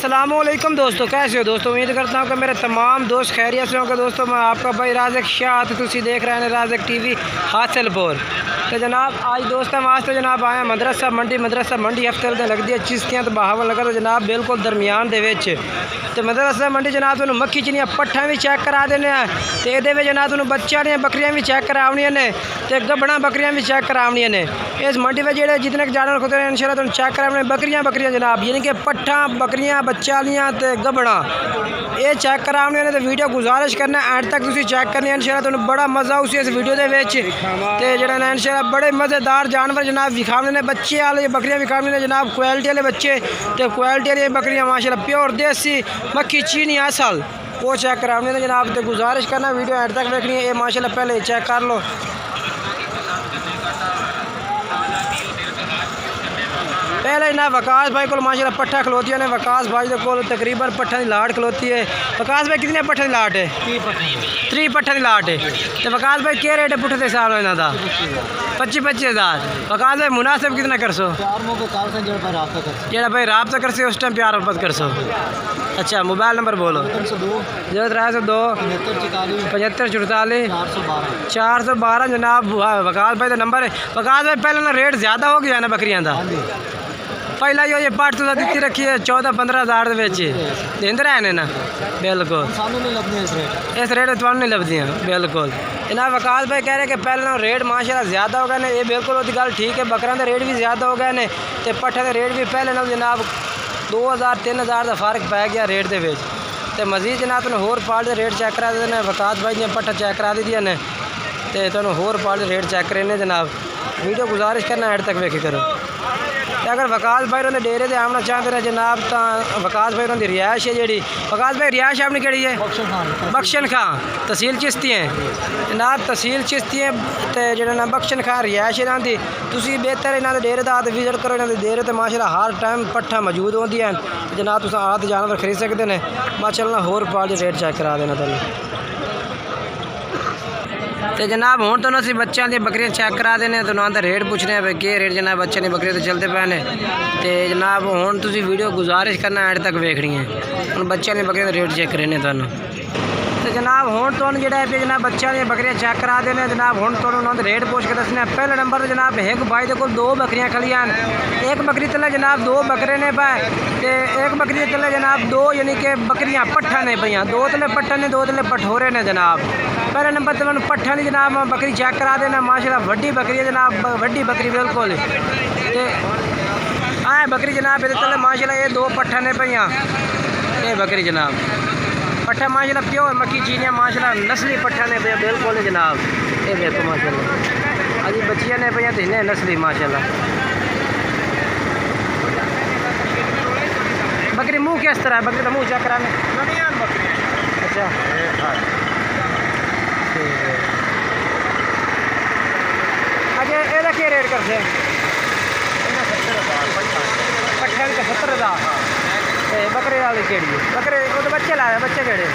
अस्सलामुअलैकुम दोस्तों, कैसे हो दोस्तों। उम्मीद करता हूँ कि मेरे तमाम दोस्त खैरियत से होंगे। दोस्तों मैं आपका भाई राज़क शाह, तो तुसी देख रहे हैं राज़क टीवी हासिलपुर। तो जनाब आज दोस्तों वास्ते जनाब आए मदरसा मंडी हफ्ते लगती है चिश्तियाँ तो बहावन लगा। तो जनाब बिल्कुल दरमियान दे विच तो मदरसा मंडी जनाब तुहानूं मक्खी चिनियाँ पट्ठा भी चैक करा देने तो ये जनाब तुहानूं बच्चा दियां बकरियां भी चैक करावनियां ने तो गब्बड़ां बकरियां भी चैक करावनियां ने। इस मंडी में जो जितने जानवर खुद हैं इंशाल्लाह तुहानूं चैक कराने बकरियां जनाब, यानी कि पट्ठा बकरियां बच्चा लियां तो गब्बड़ां ये चैक करावने ने। तो वीडियो गुजारिश करना एंड तक तुसीं चैक करनी इंशाल्लाह तुहानूं बड़ा मज़ा उस इस वीडियो दे विच। ते जेहड़ा ना इंशाल्लाह बड़े मज़ेदार जानवर जनाब विखाने ने, बच्चे वाले बकरियां विखाने ने जनाब, क्वालिटी वाले बच्चे तो क्वालिटी वाली बकरियां माशाल्लाह प्योर देसी मक्खी चीनी असल वो चेक कराने ने जनाब। तो गुजारिश करना वीडियो एंड तक देखनी है। ये माशाल्लाह पहले चेक कर लो। पहले जनाब वकास भाई को माशाल्लाह पट्ठा खलोती है। वकास भाई को तकरीबन पट्ठा की लाट खलोती है। वकास भाई कितने पट्ठा की लाट है? 3 पट्ठा की लाट है। तो वकास भाई क्या रेट है पुट्ठे के हिसाब इन्हों का? 25,000। वकास भाई मुनासिब कितना कर सो? जो भाई रबता कर उस टाइम प्यार मोहब्बत कर सो। अच्छा मोबाइल नंबर बोलो। 0302 75 44 412 जनाब वकास भाई का नंबर है। वकास भाई पहले ना रेट ज़्यादा हो गया ना बकरियां का, पहला ये पट तो दी रखी है 14-15 हज़ार देंदे रहे ना। बिल्कुल इस रेट में तुम नहीं लभदी बिल्कुल जनाब। वकास भाई कह रहे कि पहले ना रेट माशाल्लाह ज़्यादा हो गए ने। ये बिल्कुल वो गल ठीक है, बकरों का रेट भी ज़्यादा हो गए ने तो पट्ठे का रेट भी पहले ना जनाब 2,000-3,000 का फर्क पै गया रेट के विच। तो मजीद जनाब तुम होर पाल रेट चेक करा देने। वकास भाई ने पट्ठा चेक करा दी ने तो तुम होर पाल रेट चेक करें जनाब। वीडियो गुजारिश करना एंड तक वेखी करो। अगर वकास भाई उन्होंने डेरे से आना चाहते हैं जनाब तो वकास भाई उन्होंने रिहायश है जी। वकास भाई रिहायश अपनी कड़ी है बख्शन खां तहसील चिश्ती है जनाब, तहसील चिश्ती है तो जो ना बख्शन खां रिहायश इन्हों की। तुम बेहतर इन्होंने डेरे का आद विजिट करो। इन्होंने डेरे तो माशाल्लाह हर टाइम पट्ठा मौजूद होती है जनाब। तुम आद जानवर खरीद सकते हैं। माशाल्लाह होर पाल रेट चेक करा देना तुम। तो जनाब हूँ तो असी बच्चों दी बकरियां चेक करा देने तो उन्होंने रेट पूछने भाई क्या रेट जनाब बच्चों की बकरियां तो चलते पे ने। तो जनाब हूँ तुम वीडियो गुजारिश करना एंड तक वेखनी है। हम बच्चों की बकरियां रेट चेक करें थानू। तो जनाब हूँ तो जोड़ा पे जनाब बच्चों दी बकरियां चेक करा देने जनाब। हूँ तो उन्होंने रेट पूछ के दसने। पहले नंबर तो जनाब एक भाई को 2 बकरियां खलियां, एक बकरी तले जनाब 2 बकरे ने पाए तो एक बकरी तले जनाब 2 यानी कि बकरियां पट्ठा ने पई, 2 तले पट्ठा ने 2 तले पठोरे ने जनाब। पहले नंबर तो मैं पट्ठा की जनाब बकरी चेक करा देना। माशाल्लाह वड्डी बकरी है जनाब, वड्डी बकरी बिल्कुल। आए बकरी जनाब ये तले माशाल्लाह ये 2 पट्ठा ने पई ये बकरी जनाब। पट्ठा माशाल्लाह प्योर मक्खी चीनियाँ माशाल्लाह नस्ली पट्ठा ने पे बिल्कुल जनाब। ये देखो माशाल्लाह अभी बच्चियाँ ने पे तो इन्हें नस्ली माशाल्लाह। बकरी मुँह किस तरह है? बकरी का मुँह चेक कराने। अच्छा अच्छा ये क्या रेट करते हैं? पट्ठे का 70,000। बकरे वाली केड़ी है? बकरे वो तो बच्चे लाए बच्चे केड़े?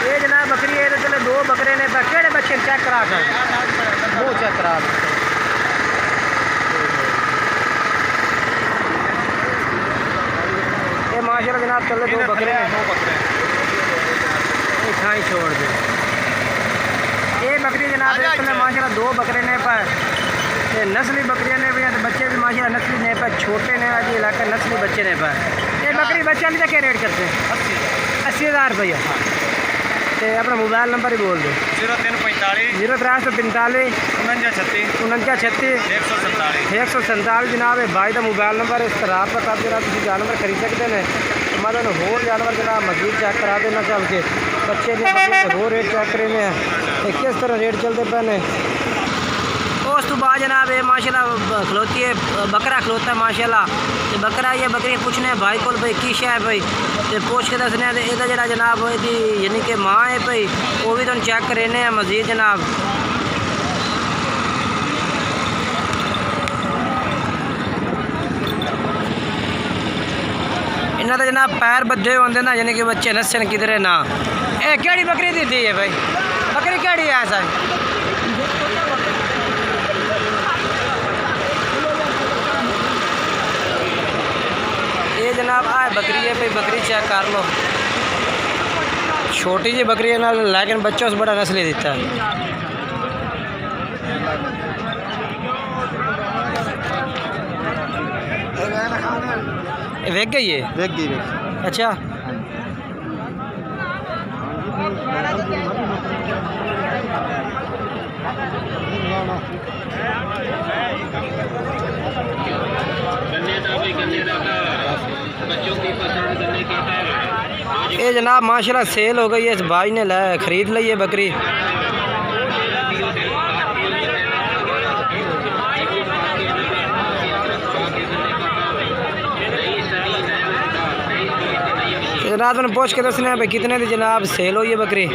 ये जनाब बकरी है चले 2 बकरे ने केड़े बच्चे चेक करा कर वो चेक करा। ये माशाल्लाह जनाब चले 2 बकरे खाई छोड़ दे। ये बकरी जनाब माशाल्लाह 2 बकरे ने पर नस्ली बकरियां ने भी तो बच्चे भी माशाल्लाह नस्ली ने पर छोटे ने आज इलाका नस्ली बच्चे ने पर। ये बकरी बच्चा नहीं क्या रेट करते हैं? 80,000 रुपया। तो अपना मोबाइल नंबर ही बोल दो। 0345 0345 4936 4936 147 जनाब। भाई का मोबाइल नंबर इस तरह पर तब जरा तुम जानवर खरीद सकते हैं। तो मैं तुम्हें होर जानवर जनाब मजीद चेक करा देना चल के बच्चे ने होर रेट चेक करें किस तरह रेट चलते पे। उस तो बाद जनाब ये माशाल्लाह खलोती है बकरा खलोता है माशाल्लाह। तो बकरा ये बकरी पूछने भाई को भाई की शे है भाई तो पूछ के दसने ये जरा जनाब यानी कि माँ है भाई वो भी तुम चेक करें मजीद जनाब। इन्होंने तो जनाब पैर बद्धे होंगे ना यानी कि बच्चे नसन किधरे ना। ये केड़ी बकरी दी थी है भाई? बकरी केड़ी है ऐसा? जनाब आ बकरी है भाई, बकरी चेक कर लो। छोटी जी बकरी है ना, लेकिन बच्चों से बड़ा नस्ल देता है। वेग गई है, देख गई अच्छा। ये जनाब माशाल्लाह सेल हो गई है, इस भाई ने खरीद ली है बकरी। जनाब मैंने पूछ के दसने भाई कितने दी जनाब सेल हुई है बकरी।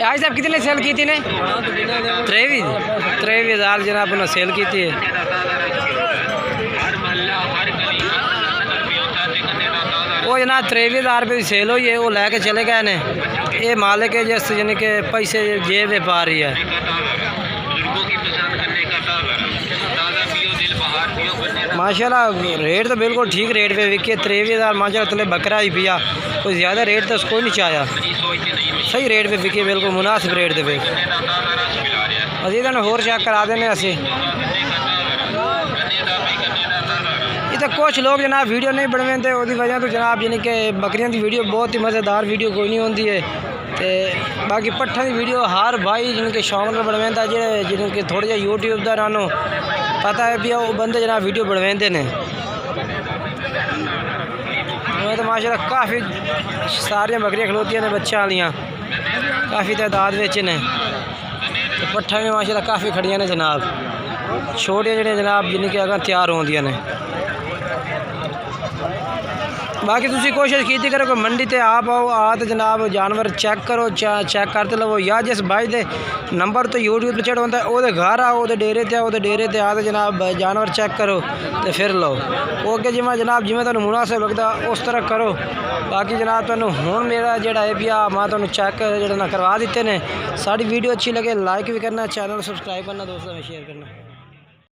आज साहब कितने सेल की थी ने? 23,000 जनाब ने सेल की थी। वो जनाब 23,000 रुपये की सेल हुई है, वो लैके चले गए ने। ये मालिक है जिस यानी कि पैसे जेब में पा रही है। माशाल्लाह रेट तो बिल्कुल ठीक रेट पे विकी। 23,000 माशाल्लाह तले बकरा ही पिया, कोई ज़्यादा रेट तो उसको नहीं चाया, सही रेट पे विकी, बिल्कुल मुनासिब रेट पे। अजीज ने होर चेक करा देने असी। ये तो कुछ लोग जनाब वीडियो नहीं बनवाते, उसकी वजह तो जनाब यानी कि बकरियों की वीडियो बहुत ही मज़ेदार वीडियो कोई नहीं होती है। तो बाकी पट्ठा की वीडियो हर भाई जिनके शौक में बनवाता, जिनके थोड़े जहा यूट्यूब का रानू पता है भी वो बंदे जनाब वीडियो बनवाते हैं। तो माशाल्लाह काफ़ी सारिया बकरियाँ खलोतियाँ ने बच्चा वालियाँ, काफ़ी तादाद ने। तो पट्ठा भी माशाल्लाह काफ़ी खड़ियाँ ने जनाब, छोटियाँ जड़ियाँ जनाब जिनकी अगर तैयार होंदियाँ ने। बाकी तुसी कोशिश की करो कि मंडी ते आप आओ, आ तो जनाब जानवर चेक करो, चेक करते लवो, या जिस भाई दे नंबर तो यूट्यूब पर चढ़ होता है वो घर आओ, वो डेरे ते आओ, डेरे ते आ तो जनाब जानवर चेक करो तो फिर लो। ओके जिमें जनाब जिमें तुहानू मुनासिब लगता उस तरह करो। बाकी जनाब तुहानू हुण मेरा जिहड़ा है भी मैं तुहानू चेक जिहड़ा ना करवा दिते ने। साड़ी वीडियो अच्छी लगे लाइक भी करना, चैनल सब्सक्राइब करना, दोस्तों में शेयर करना।